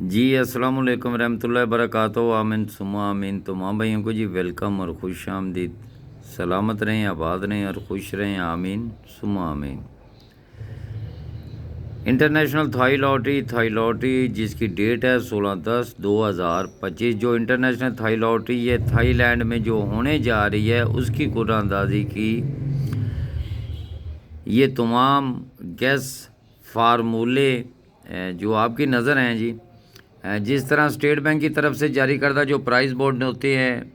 जी अस्सलाम वालेकुम रहमतुल्लाहि बरकातहू। आमीन सुमा आमीन। तो माँ भाइयों को जी वेलकम और खुश आमदीद। सलामत रहें, आबाद रहें और खुश रहें। आमीन सुमा आमीन। इंटरनेशनल थाई लॉटरी जिसकी डेट है 16/10/2025। जो इंटरनेशनल थाई लॉटरी ये थाईलैंड में जो होने जा रही है उसकी कुरानंदाजी की ये तमाम गैस फार्मूले जो आपकी नज़र हैं जी, जिस तरह स्टेट बैंक की तरफ से जारी करदा जो प्राइस बॉन्ड होते हैं,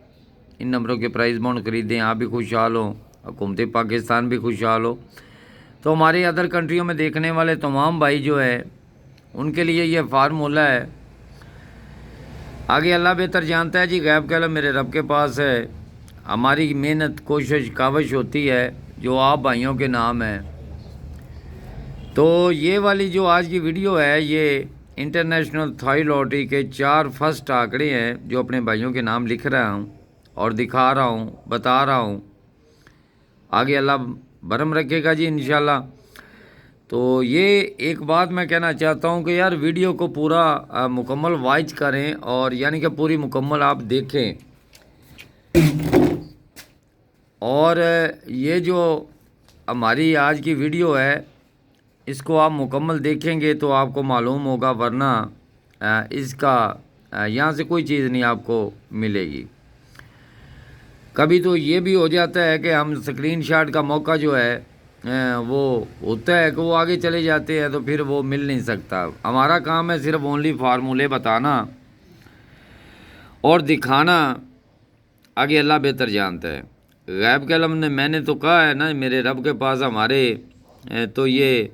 इन नंबरों के प्राइस बॉन्ड खरीदें, आप भी खुशहाल हो, हुकूमत पाकिस्तान भी खुशहाल हो। तो हमारे अदर कंट्रियों में देखने वाले तमाम भाई जो है उनके लिए ये फार्मूला है। आगे अल्लाह बेहतर जानता है जी, गैब का इल्म मेरे रब के पास है। हमारी मेहनत कोशिश काविश होती है जो आप भाइयों के नाम है। तो ये वाली जो आज की वीडियो है ये इंटरनेशनल थाई लॉटरी के 4 फर्स्ट आंकड़े हैं जो अपने भाइयों के नाम लिख रहा हूँ और दिखा रहा हूँ, बता रहा हूँ। आगे अल्लाह बरम रखेगा जी इंशाल्लाह। तो ये एक बात मैं कहना चाहता हूँ कि यार वीडियो को पूरा मुकम्मल वॉच करें और यानी कि पूरी मुकम्मल आप देखें। और ये जो हमारी आज की वीडियो है इसको आप मुकम्मल देखेंगे तो आपको मालूम होगा, वरना इसका यहाँ से कोई चीज़ नहीं आपको मिलेगी। कभी तो ये भी हो जाता है कि हम स्क्रीनशॉट का मौका जो है वो होता है कि वो आगे चले जाते हैं तो फिर वो मिल नहीं सकता। हमारा काम है सिर्फ ओनली फार्मूले बताना और दिखाना। आगे अल्लाह बेहतर जानता है। गैब के इल्म ने मैंने तो कहा है ना, मेरे रब के पास हमारे तो ये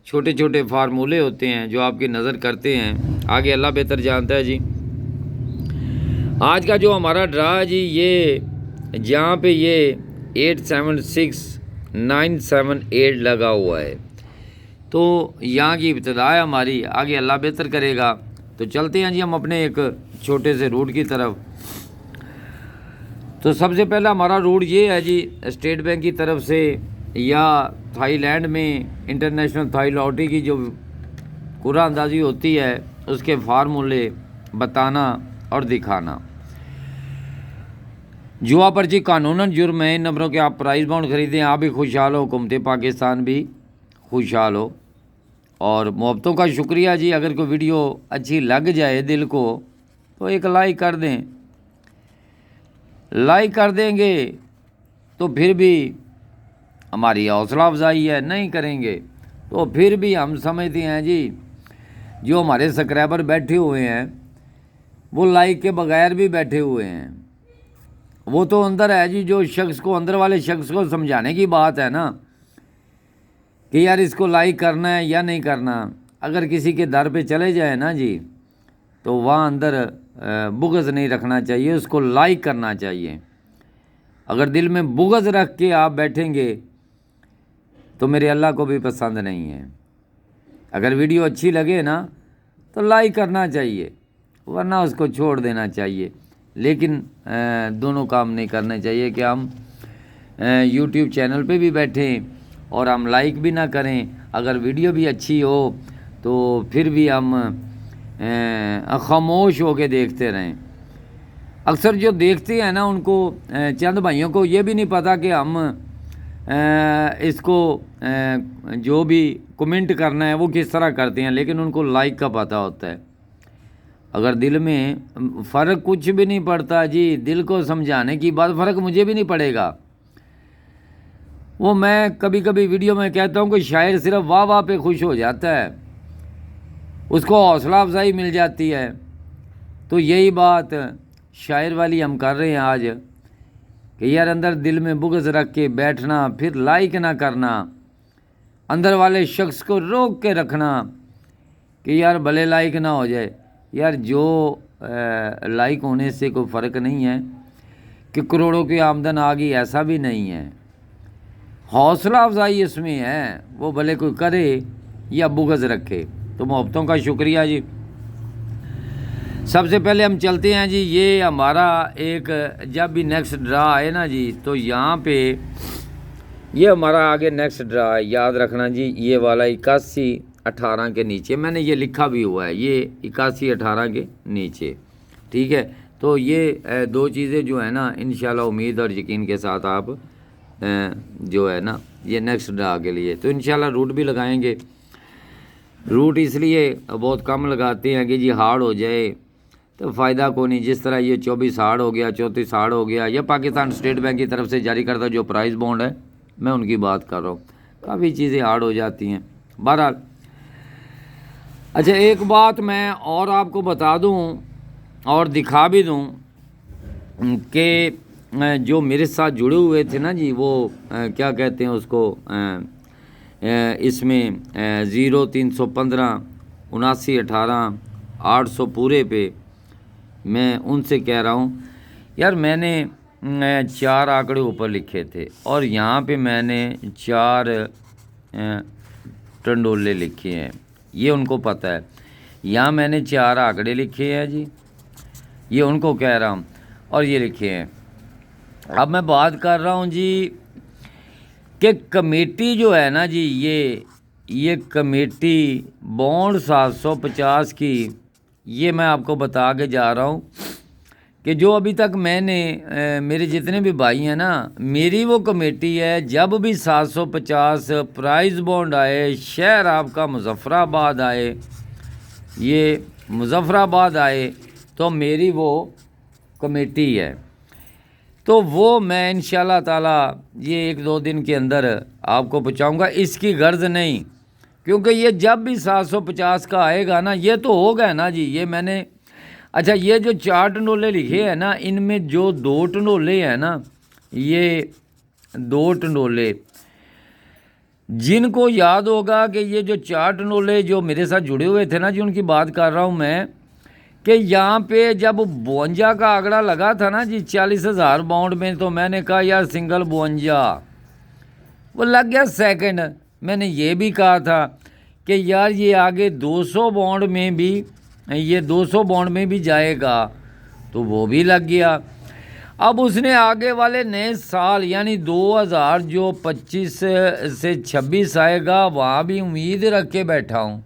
छोटे छोटे फार्मूले होते हैं जो आपकी नज़र करते हैं। आगे अल्लाह बेहतर जानता है जी। आज का जो हमारा ड्रा है जी, ये जहाँ पे ये 876978 लगा हुआ है तो यहाँ की इब्तिदा है हमारी। आगे अल्लाह बेहतर करेगा। तो चलते हैं जी हम अपने एक छोटे से रूट की तरफ। तो सबसे पहला हमारा रूट ये है जी, स्टेट बैंक की तरफ से या थाईलैंड में इंटरनेशनल थाई लॉटरी की जो कुरानंदाजी होती है उसके फार्मूले बताना और दिखाना। जुआ पर्ची कानूनन जुर्म है। इन नंबरों के आप प्राइस बॉन्ड खरीदें, आप भी खुशहाल हो, हुकूमत पाकिस्तान भी खुशहाल हो। और मोहब्बतों का शुक्रिया जी। अगर कोई वीडियो अच्छी लग जाए दिल को तो एक लाइक कर दें। लाइक कर देंगे तो फिर भी हमारी हौसला अफजाई है, नहीं करेंगे तो फिर भी हम समझते हैं जी जो हमारे सब्सक्राइबर बैठे हुए हैं वो लाइक के बगैर भी बैठे हुए हैं। वो तो अंदर है जी, जो शख्स को अंदर वाले शख्स को समझाने की बात है ना कि यार इसको लाइक करना है या नहीं करना। अगर किसी के दर पे चले जाए ना जी तो वहाँ अंदर बुग़्ज़ नहीं रखना चाहिए, उसको लाइक करना चाहिए। अगर दिल में बुग़्ज़ रख के आप बैठेंगे तो मेरे अल्लाह को भी पसंद नहीं है। अगर वीडियो अच्छी लगे ना तो लाइक करना चाहिए, वरना उसको छोड़ देना चाहिए। लेकिन दोनों काम नहीं करने चाहिए कि हम यूट्यूब चैनल पे भी बैठें और हम लाइक भी ना करें। अगर वीडियो भी अच्छी हो तो फिर भी हम खामोश होकर देखते रहें। अक्सर जो देखते हैं ना उनको चंद भाइयों को ये भी नहीं पता कि हम इसको जो भी कमेंट करना है वो किस तरह करते हैं, लेकिन उनको लाइक का पता होता है। अगर दिल में फ़र्क कुछ भी नहीं पड़ता जी, दिल को समझाने की बात, फ़र्क मुझे भी नहीं पड़ेगा। वो मैं कभी कभी वीडियो में कहता हूँ कि शायर सिर्फ वाह वाह पे खुश हो जाता है, उसको हौसला अफजाई मिल जाती है। तो यही बात शायर वाली हम कर रहे हैं आज कि यार अंदर दिल में बुग़्ज़ रख के बैठना, फिर लाइक ना करना, अंदर वाले शख्स को रोक के रखना कि यार भले लाइक ना हो जाए। यार जो लाइक होने से कोई फ़र्क नहीं है कि करोड़ों की आमदन आ गई, ऐसा भी नहीं है। हौसला अफजाई इसमें है, वो भले कोई करे या बुग़्ज़ रखे। तो मोहब्बतों का शुक्रिया जी। सबसे पहले हम चलते हैं जी, ये हमारा एक जब भी नेक्स्ट ड्रा आए ना जी तो यहाँ पे ये हमारा आगे नेक्स्ट ड्रा है, याद रखना जी। ये वाला 81 18 के नीचे, मैंने ये लिखा भी हुआ है, ये 81-18 के नीचे, ठीक है। तो ये दो चीज़ें जो है ना, इंशाल्लाह उम्मीद और यकीन के साथ आप जो है ना ये नेक्स्ट ड्रा के लिए तो इंशाल्लाह रूट भी लगाएंगे। रूट इसलिए बहुत कम लगाते हैं कि जी हार्ड हो जाए तो फ़ायदा को नहीं। जिस तरह ये 24 हार्ड हो गया, 34 हार्ड हो गया, या पाकिस्तान स्टेट बैंक की तरफ से जारी करता जो प्राइस बॉन्ड है, मैं उनकी बात कर रहा हूँ, काफ़ी चीज़ें हार्ड हो जाती हैं। बहरहाल अच्छा, एक बात मैं और आपको बता दूँ और दिखा भी दूँ कि जो मेरे साथ जुड़े हुए थे ना जी, वो क्या कहते हैं उसको, इसमें 0315 7918 800 पूरे पे, मैं उनसे कह रहा हूँ यार, मैंने 4 आंकड़े ऊपर लिखे थे और यहाँ पे मैंने 4 टंडोले लिखे हैं, ये उनको पता है। यहाँ मैंने 4 आंकड़े लिखे हैं जी, ये उनको कह रहा हूँ, और ये लिखे हैं। अब मैं बात कर रहा हूँ जी कि कमेटी जो है ना जी, ये कमेटी बॉन्ड 750 की, ये मैं आपको बता के जा रहा हूँ कि जो अभी तक मैंने मेरे जितने भी भाई हैं ना, मेरी वो कमेटी है। जब भी 750 प्राइस बॉन्ड आए, शहर आपका मुजफ्फराबाद आए, ये मुजफ्फराबाद आए, तो मेरी वो कमेटी है। तो वो मैं इंशाल्लाह ताला ये 1-2 दिन के अंदर आपको पहुँचाऊँगा। इसकी गर्ज नहीं, क्योंकि ये जब भी 750 का आएगा ना, ये तो होगा ना जी। ये मैंने अच्छा, ये जो 4 टंडोले लिखे हैं ना, इनमें जो 2 टंडोले हैं ना, ये 2 टंडोले, जिनको याद होगा कि ये जो 4 टंडोले जो मेरे साथ जुड़े हुए थे ना जी, उनकी बात कर रहा हूँ मैं, कि यहाँ पे जब 52 का आंकड़ा लगा था ना जी 40,000 बाउंड में, तो मैंने कहा यार सिंगल 52, वो लग गया सेकंड। मैंने ये भी कहा था कि यार ये आगे 200 बाउंड में भी, ये 200 बाउंड में भी जाएगा, तो वो भी लग गया। अब उसने आगे वाले नए साल यानी 2025 से 26 आएगा, वहाँ भी उम्मीद रख के बैठा हूँ।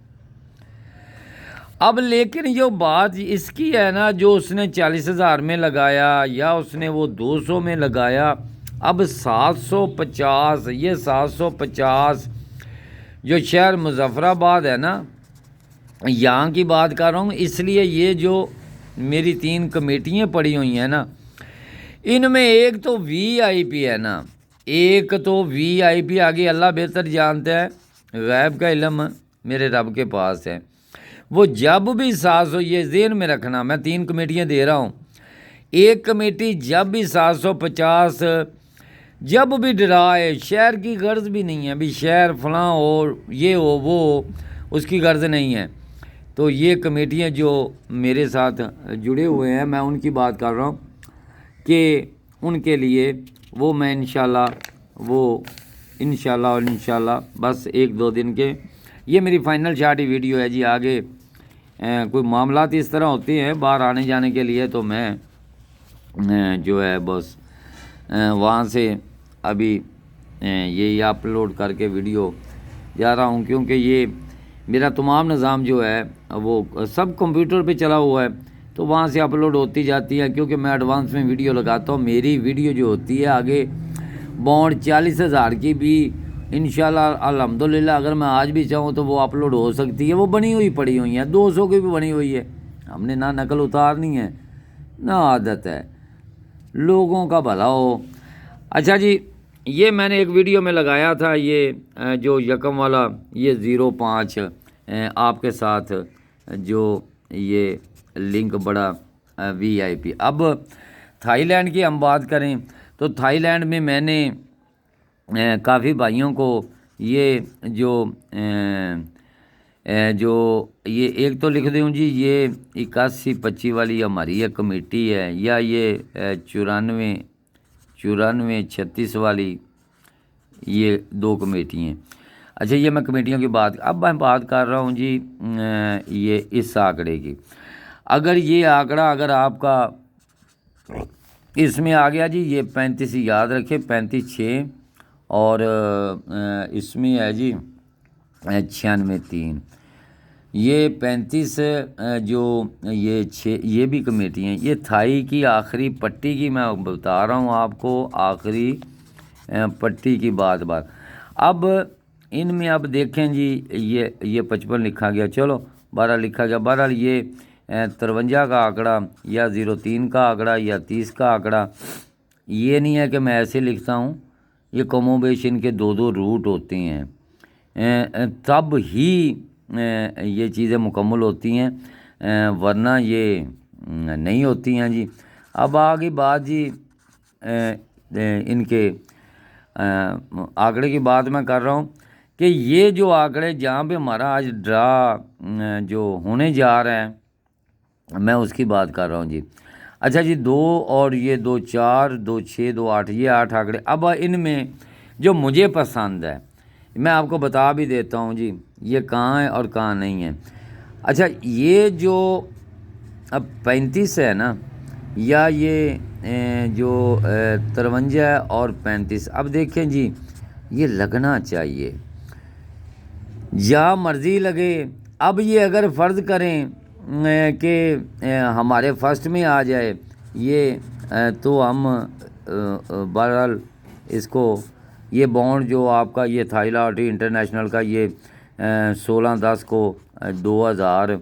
अब लेकिन जो बात इसकी है ना, जो उसने 40,000 में लगाया या उसने वो 200 में लगाया, अब 750, ये 750 जो शहर मुजफ्फराबाद है ना, यहाँ की बात कर रहा हूँ। इसलिए ये जो मेरी 3 कमेटियाँ पड़ी हुई हैं ना, इनमें एक तो VIP है ना, एक तो VIP, आगे अल्लाह बेहतर जानता है, गैब का इल्म मेरे रब के पास है। वो जब भी 700, ये ज़हन में रखना, मैं 3 कमेटियाँ दे रहा हूँ, एक कमेटी जब भी 750 जब भी डराए, शहर की गर्ज भी नहीं है, अभी शहर फलां हो, ये हो, वो हो, उसकी गर्ज नहीं है। तो ये कमेटियाँ जो मेरे साथ जुड़े हुए हैं, मैं उनकी बात कर रहा हूँ कि उनके लिए वो मैं इंशाल्लाह बस 1-2 दिन के, ये मेरी फाइनल शार्ट वीडियो है जी। आगे कोई मामलात इस तरह होते हैं बाहर आने जाने के लिए, तो मैं जो है बस वहाँ से अभी यही अपलोड करके वीडियो जा रहा हूँ, क्योंकि ये मेरा तमाम निज़ाम जो है वो सब कंप्यूटर पे चला हुआ है, तो वहाँ से अपलोड होती जाती है। क्योंकि मैं एडवांस में वीडियो लगाता हूँ, मेरी वीडियो जो होती है आगे बॉन्ड 40,000 की भी इंशाल्लाह अल्हम्दुलिल्लाह, अगर मैं आज भी चाहूँ तो वो अपलोड हो सकती है। वो बनी हुई पड़ी हुई है, 200 की भी बनी हुई है, हमने ना नकल उतारनी है ना आदत है, लोगों का भला हो। अच्छा जी, ये मैंने एक वीडियो में लगाया था, ये जो यकम वाला, ये 05 आपके साथ जो ये लिंक बड़ा VIP। अब थाईलैंड की हम बात करें तो थाईलैंड में मैंने काफ़ी भाइयों को ये जो ये एक तो लिख दूँ जी, ये 81-25 वाली हमारी ये कमेटी है, या ये 94-36 वाली, ये 2 कमेटी हैं। अच्छा, ये मैं कमेटियों की बात, अब मैं बात कर रहा हूँ जी ये इस आंकड़े की। अगर ये आंकड़ा अगर आपका इसमें आ गया जी, ये 35 याद रखें, 35-6, और इसमें है जी 96 3, ये 35 जो ये 6 ये भी कमेटी हैं। ये थाई की आखिरी पट्टी की मैं बता रहा हूँ आपको, आखिरी पट्टी की बात। अब इनमें अब देखें जी, ये 55 लिखा गया, चलो 12 लिखा गया। बहरहाल ये 53 का आंकड़ा या 03 का आंकड़ा या 30 का आंकड़ा, ये नहीं है कि मैं ऐसे लिखता हूँ। ये कमोबेश इनके 2 रूट होते हैं, तब ही ये चीज़ें मुकम्मल होती हैं, वरना ये नहीं होती हैं जी। अब आगे बात जी इनके आंकड़े की बात मैं कर रहा हूँ कि ये जो आंकड़े जहाँ पे हमारा आज ड्रा जो होने जा रहा है, मैं उसकी बात कर रहा हूँ जी। अच्छा जी, 2 और ये 2 4 2 6 2 8, ये 8 आंकड़े। अब इनमें जो मुझे पसंद है मैं आपको बता भी देता हूँ जी, ये कहाँ है और कहाँ नहीं है। अच्छा, ये जो अब 35 है ना, या ये जो 53 और 35, अब देखें जी, ये लगना चाहिए, जहाँ मर्ज़ी लगे। अब ये अगर फ़र्ज़ करें कि हमारे फर्स्ट में आ जाए ये, तो हम बहरहाल इसको, ये बॉन्ड जो आपका ये थाई लॉटरी इंटरनेशनल का, ये 16/10 को 2000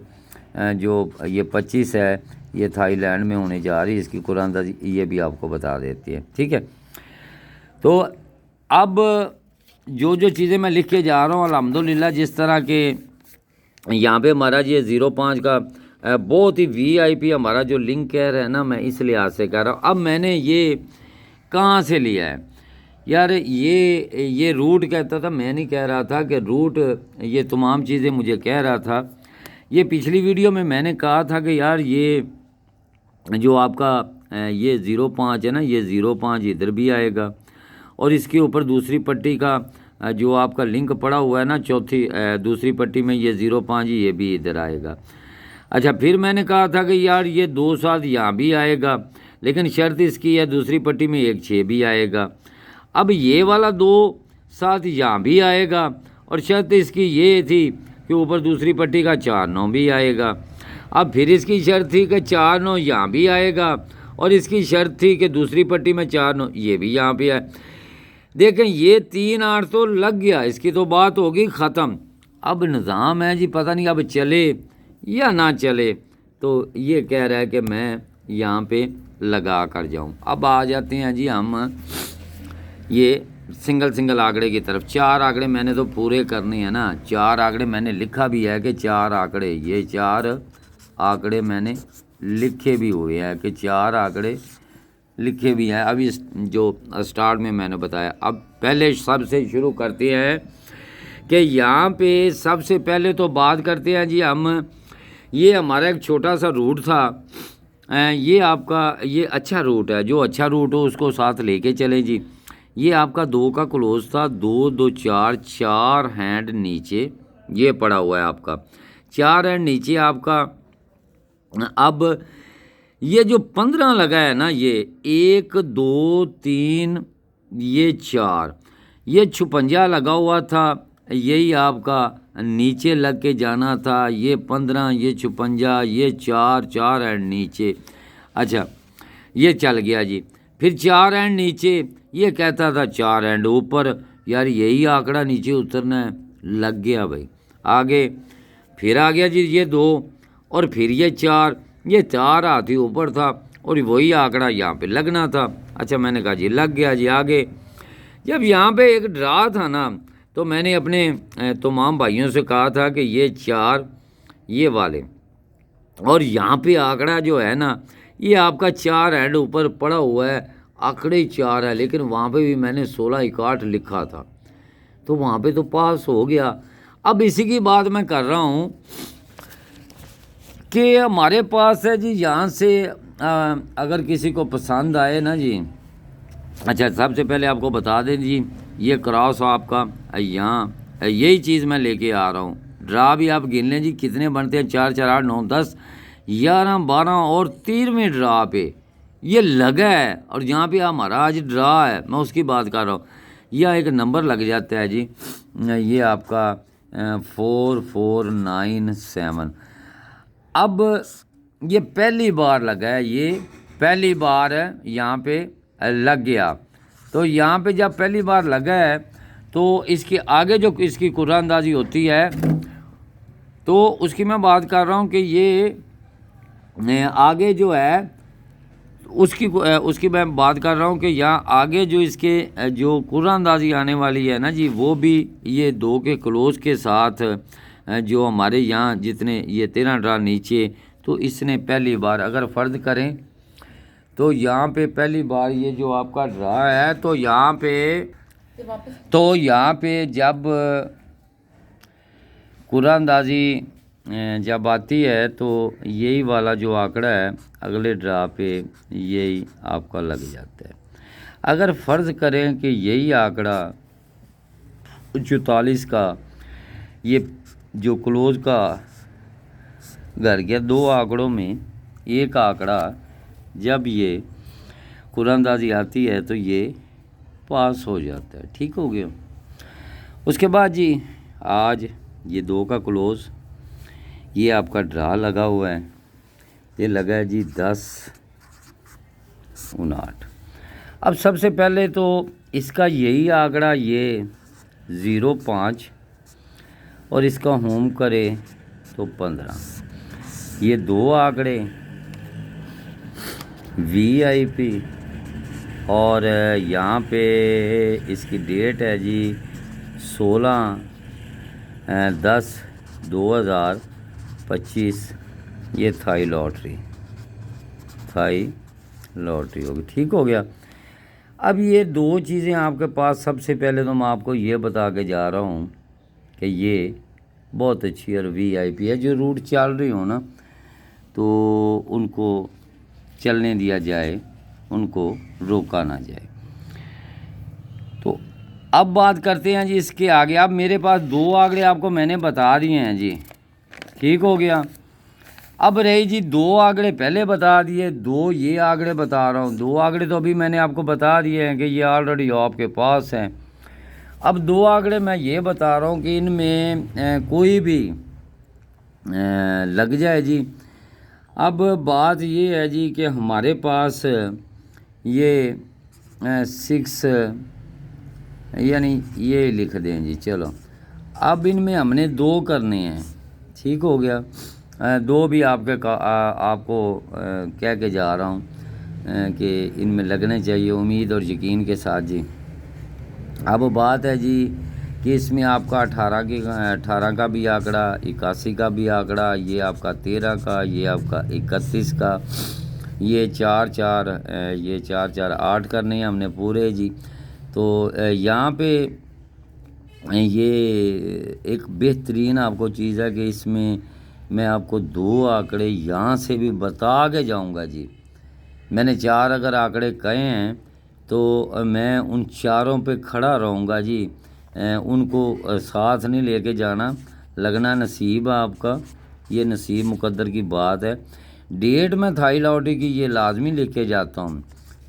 जो ये 25 है, ये थाईलैंड में होने जा रही है। इसकी कुरानदाजी ये भी आपको बता देती है, ठीक है। तो अब जो चीज़ें मैं लिख के जा रहा हूँ अल्हम्दुलिल्लाह, जिस तरह के यहाँ पे हमारा ये 05 का बहुत ही VIP हमारा जो लिंक कह रहा है ना, मैं इस लिहाज से कह रहा हूँ। अब मैंने ये कहाँ से लिया है यार, ये रूट कहता था, मैं नहीं कह रहा था कि रूट, ये तमाम चीज़ें मुझे कह रहा था। ये पिछली वीडियो में मैंने कहा था कि यार ये जो आपका ये 05 है ना, ये 05 इधर भी आएगा, और इसके ऊपर दूसरी पट्टी का जो आपका लिंक पड़ा हुआ है ना, चौथी दूसरी पट्टी में ये 05 ये भी इधर आएगा। अच्छा, फिर मैंने कहा था कि यार ये 2 7 यहाँ भी आएगा, लेकिन शर्त इसकी है दूसरी पट्टी में 1 6 भी आएगा। अब ये वाला 2 7 यहाँ भी आएगा, और शर्त इसकी ये थी कि ऊपर दूसरी पट्टी का 4 9 भी आएगा। अब फिर इसकी शर्त थी कि 4 9 यहाँ भी आएगा, और इसकी शर्त थी कि दूसरी पट्टी में 4 9 ये भी यहाँ पे आए। देखें, ये 3 8 तो लग गया, इसकी तो बात होगी ख़त्म। अब निज़ाम है जी, पता नहीं अब चले या ना चले, तो ये कह रहा है कि मैं यहाँ पे लगा कर जाऊँ। अब आ जाते हैं जी हम ये सिंगल आंकड़े की तरफ। 4 आंकड़े मैंने तो पूरे करने हैं ना, 4 आंकड़े मैंने लिखा भी है कि 4 आंकड़े, ये 4 आंकड़े मैंने लिखे भी हुए हैं कि 4 आंकड़े लिखे भी हैं। अभी जो स्टार्ट में मैंने बताया, अब पहले सबसे शुरू करते हैं कि यहाँ पे सबसे पहले तो बात करते हैं जी हम, ये हमारा एक छोटा सा रूट था, ये आपका ये अच्छा रूट है, जो अच्छा रूट हो उसको साथ लेके चलें जी। ये आपका 2 का क्लोज था, 2 2 4 4 हैंड नीचे ये पड़ा हुआ है आपका, 4 हैंड नीचे आपका। अब ये जो 15 लगा है ना, ये 1 2 3 ये 4, ये 56 लगा हुआ था, यही आपका नीचे लग के जाना था। ये 15, ये 56, ये 4 एंड नीचे। अच्छा, ये चल गया जी। फिर 4 एंड नीचे, ये कहता था 4 एंड ऊपर, यार यही आंकड़ा नीचे उतरना है, लग गया भाई। आगे फिर आ गया जी ये 2, और फिर ये 4, ये 4 हाथी ऊपर था, और वही आंकड़ा यहाँ पे लगना था। अच्छा, मैंने कहा जी लग गया जी। आगे जब यहाँ पे एक ड्रा था ना, तो मैंने अपने तमाम भाइयों से कहा था कि ये 4 ये वाले, और यहाँ पे आंकड़ा जो है ना, ये आपका 4 हैंड ऊपर पड़ा हुआ है, आंकड़े 4 है, लेकिन वहाँ पे भी मैंने 16 61 लिखा था, तो वहाँ पे तो पास हो गया। अब इसी की बात मैं कर रहा हूँ कि हमारे पास है जी, यहाँ से अगर किसी को पसंद आए ना जी। अच्छा, सबसे पहले आपको बता दें जी, ये क्रॉस आपका यहाँ यही चीज़ मैं लेके आ रहा हूँ। ड्रा भी आप गिन लें जी कितने बनते हैं, 4 4 8 9 10 11 12, और 13वें ड्रा पे ये लगा है, और जहाँ पे हमारा आज ड्रा है मैं उसकी बात कर रहा हूँ, यह एक नंबर लग जाता है जी। ये आपका 4497। अब ये पहली बार लगा है, ये पहली बार यहाँ पे लग गया। तो यहाँ पे जब पहली बार लगा है तो इसके आगे जो इसकी कुरानंदाजी होती है तो उसकी मैं बात कर रहा हूँ कि ये आगे जो है उसकी मैं बात कर रहा हूँ कि यहाँ आगे जो इसके जो कुरानंदाजी आने वाली है ना जी, वो भी ये 2 के क्लोज के साथ जो हमारे यहाँ जितने ये 13 ड्रा नीचे, तो इसने पहली बार अगर फ़र्ज करें तो यहाँ पे पहली बार ये जो आपका ड्रा है तो यहाँ पे जब कुरानंदाजी जब आती है तो यही वाला जो आंकड़ा है अगले ड्रा पे यही आपका लग जाता है। अगर फ़र्ज़ करें कि यही आंकड़ा 44 का ये जो क्लोज का घर गया, 2 आंकड़ों में एक आंकड़ा जब ये कुरानंदाजी आती है तो ये पास हो जाता है। ठीक हो गया। उसके बाद जी आज ये 2 का क्लोज, ये आपका ड्रा लगा हुआ है, ये लगा है जी 10/59। अब सबसे पहले तो इसका यही आंकड़ा ये 05 और इसका होम करे तो 15, ये 2 आंकड़े VIP और यहाँ पे इसकी डेट है जी 16/10/2025। ये थाई लॉटरी होगी। ठीक हो गया। अब ये 2 चीज़ें आपके पास, सबसे पहले तो मैं आपको ये बता के जा रहा हूँ कि ये बहुत अच्छी और VIP है। जो रूट चल रही हो ना तो उनको चलने दिया जाए, उनको रोका ना जाए। तो अब बात करते हैं जी इसके आगे। अब मेरे पास 2 आंकड़े आपको मैंने बता दिए हैं जी। ठीक हो गया। अब रही जी 2 आंकड़े पहले बता दिए, 2 ये आंकड़े बता रहा हूँ। 2 आंकड़े तो अभी मैंने आपको बता दिए हैं कि ये ऑलरेडी आपके पास हैं। अब 2 आंकड़े मैं ये बता रहा हूँ कि इनमें कोई भी लग जाए जी। अब बात ये है जी कि हमारे पास ये 6 यानी ये लिख दें जी। चलो अब इनमें हमने 2 करने हैं। ठीक हो गया। 2 भी आपको कह के जा रहा हूँ कि इनमें लगने चाहिए उम्मीद और यकीन के साथ जी। अब बात है जी कि इसमें आपका 18 का भी आंकड़ा, 81 का भी आंकड़ा, ये आपका 13 का, ये आपका 31 का, ये 4 ये 4 8 करने हैं हमने पूरे जी। तो यहाँ पे ये एक बेहतरीन आपको चीज़ है कि इसमें मैं आपको 2 आंकड़े यहाँ से भी बता के जाऊँगा जी। मैंने 4 अगर आंकड़े कहे हैं तो मैं उन 4 पे खड़ा रहूँगा जी। उनको साथ नहीं लेके जाना, लगना नसीब है आपका, ये नसीब मुकद्दर की बात है। डेट में थाई लॉटरी की ये लाजमी लेके जाता हूँ।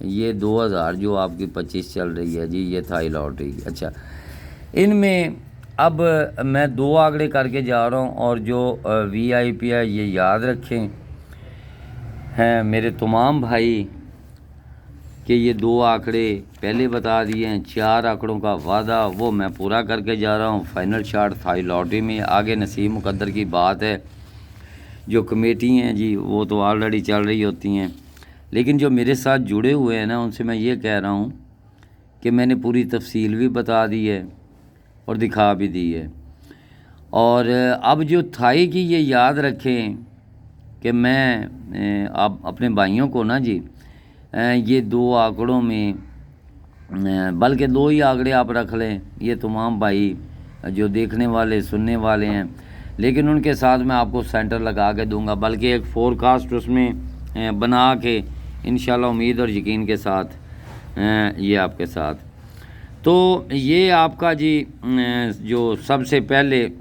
ये 2000 जो आपकी 25 चल रही है जी, ये थाई लॉटरी की। अच्छा, इनमें अब मैं 2 आंकड़े करके जा रहा हूँ और जो VIP है ये याद रखें हैं मेरे तमाम भाई कि ये 2 आंकड़े पहले बता दिए हैं। 4 आंकड़ों का वादा वो मैं पूरा करके जा रहा हूँ। फाइनल शाट थाई लॉटरी में आगे नसीब मुकद्दर की बात है। जो कमेटी हैं जी वो तो ऑलरेडी चल रही होती हैं, लेकिन जो मेरे साथ जुड़े हुए हैं ना उनसे मैं ये कह रहा हूँ कि मैंने पूरी तफसील भी बता दी है और दिखा भी दी है। और अब जो थाई की ये याद रखें कि मैं अब अपने भाइयों को ना जी ये 2 आंकड़ों में, बल्कि 2 ही आंकड़े आप रख लें, ये तमाम भाई जो देखने वाले सुनने वाले हैं, लेकिन उनके साथ मैं आपको सेंटर लगा के दूंगा, बल्कि एक फोरकास्ट उसमें बना के इंशाल्लाह उम्मीद और यकीन के साथ ये आपके साथ। तो ये आपका जी जो सबसे पहले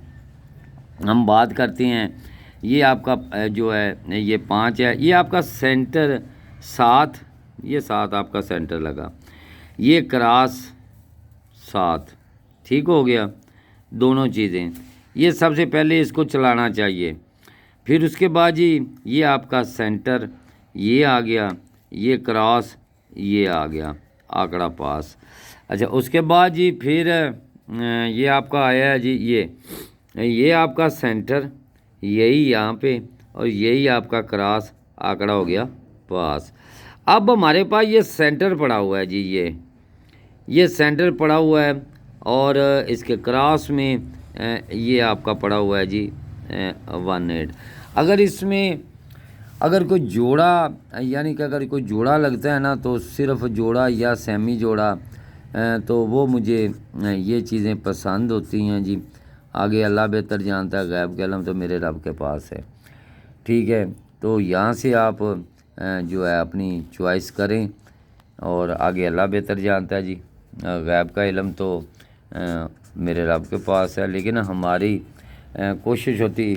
हम बात करते हैं, ये आपका जो है ये 5 है, ये आपका सेंटर 7, ये 7 आपका सेंटर लगा, ये क्रॉस 7। ठीक हो गया दोनों चीज़ें। ये सबसे पहले इसको चलाना चाहिए। फिर उसके बाद जी ये आपका सेंटर, ये आ गया, ये क्रॉस, ये आ गया आंकड़ा पास। अच्छा उसके बाद जी फिर ये आपका आया है जी ये आपका सेंटर, यही यहाँ पे, और यही आपका क्रॉस, आंकड़ा हो गया पास। अब हमारे पास ये सेंटर पड़ा हुआ है जी, ये सेंटर पड़ा हुआ है, और इसके क्रॉस में ये आपका पड़ा हुआ है जी 1/8। अगर इसमें अगर कोई जोड़ा, यानी कि अगर कोई जोड़ा लगता है ना, तो सिर्फ जोड़ा या सेमी जोड़ा, तो वो मुझे ये चीज़ें पसंद होती हैं जी। आगे अल्लाह बेहतर जानता है, गैब के इल्म तो मेरे रब के पास है। ठीक है, तो यहाँ से आप जो है अपनी चॉइस करें, और आगे अल्लाह बेहतर जानता है जी। गैब का इल्म तो मेरे रब के पास है, लेकिन हमारी कोशिश होती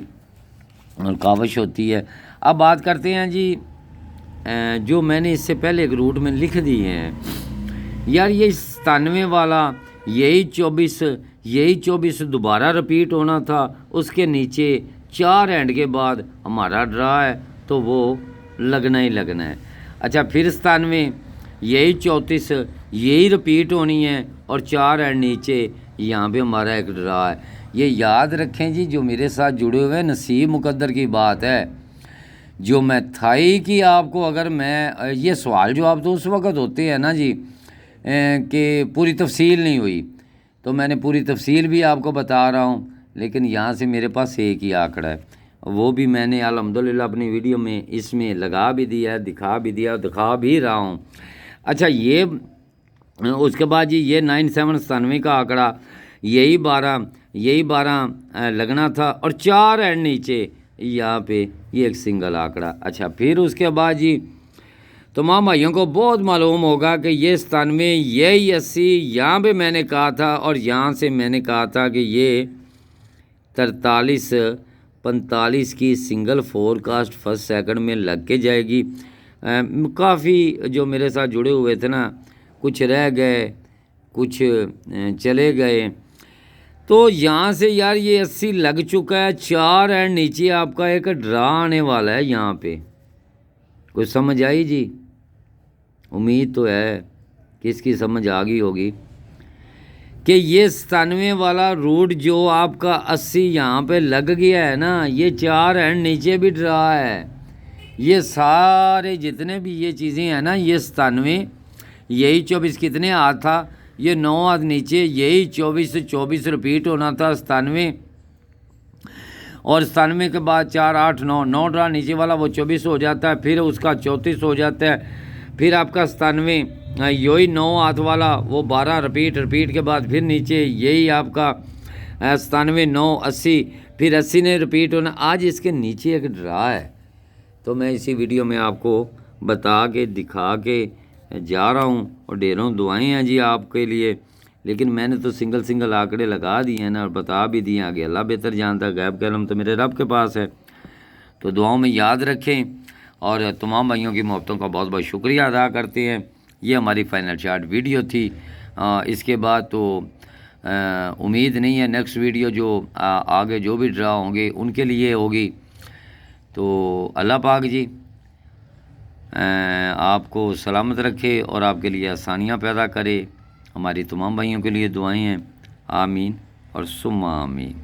और काविश होती है। अब बात करते हैं जी जो मैंने इससे पहले एक रूट में लिख दिए हैं यार, ये 97 वाला, यही 24 दोबारा रिपीट होना था। उसके नीचे 4 एंड के बाद हमारा ड्रा है, तो वो लगना ही लगना है। अच्छा फिर 97, यही 34 यही रिपीट होनी है, और 4 एंड नीचे यहाँ पे हमारा एक ड्रा है। ये याद रखें जी, जो मेरे साथ जुड़े हुए हैं, नसीब मुकद्दर की बात है। जो मैं थाई की आपको, अगर मैं ये सवाल जवाब तो उस वक़्त होते हैं ना जी कि पूरी तफसील नहीं हुई, तो मैंने पूरी तफसील भी आपको बता रहा हूँ, लेकिन यहाँ से मेरे पास एक ही आंकड़ा है, वो भी मैंने अल्हम्दुलिल्लाह अपनी वीडियो में इसमें लगा भी दिया है, दिखा भी दिया, दिखा भी रहा हूँ। अच्छा ये उसके बाद जी ये 97 का आंकड़ा, यही 12 लगना था, और 4 एंड नीचे यहाँ पे ये एक सिंगल आंकड़ा। अच्छा फिर उसके बाद जी तमाम भाइयों को बहुत मालूम होगा कि ये 97, यही 80 यहाँ पे मैंने कहा था, और यहाँ से मैंने कहा था कि ये 43-45 की सिंगल फोरकास्ट फर्स्ट सेकंड में लग के जाएगी। काफ़ी जो मेरे साथ जुड़े हुए थे ना, कुछ रह गए, कुछ चले गए, तो यहाँ से यार ये 80 लग चुका है। 4 एंड नीचे आपका एक ड्रा आने वाला है यहाँ पे। कुछ समझ आई जी? उम्मीद तो है कि इसकी समझ आ गई होगी कि ये 97 वाला रूट जो आपका 80 यहाँ पे लग गया है ना, ये 4 एंड नीचे भी ड्रा है। ये सारे जितने भी ये चीज़ें हैं ना, ये 97, यही 24 कितने हाथ था, ये 9 हाथ नीचे, यही 24 रिपीट होना था 97, और 97 के बाद 4 8 9 ड्रा नीचे वाला वो 24 हो जाता है, फिर उसका 34 हो जाता है, फिर आपका 97 यही 9 हाथ वाला वो 12 रिपीट के बाद फिर नीचे यही आपका 97 9 80, फिर 80 ने रिपीट होना। आज इसके नीचे एक ड्रा है, तो मैं इसी वीडियो में आपको बता के दिखा के जा रहा हूँ, और ढेरों दुआएं हैं जी आपके लिए, लेकिन मैंने तो सिंगल आंकड़े लगा दिए हैं ना, और बता भी दिए। आगे अल्लाह बेहतर जानता है, गैब का इल्म तो मेरे रब के पास है। तो दुआओं में याद रखें, और तमाम भाइयों की मोहब्बतों का बहुत बहुत शुक्रिया अदा करते हैं। ये हमारी फाइनल चार्ट वीडियो थी। इसके बाद तो उम्मीद नहीं है नेक्स्ट वीडियो जो आगे जो भी ड्रा होंगे उनके लिए होगी। तो अल्लाह पाक जी आपको सलामत रखे और आपके लिए आसानियाँ पैदा करे। हमारी तमाम भाइयों के लिए दुआएं हैं। आमीन और सुम्मा आमीन।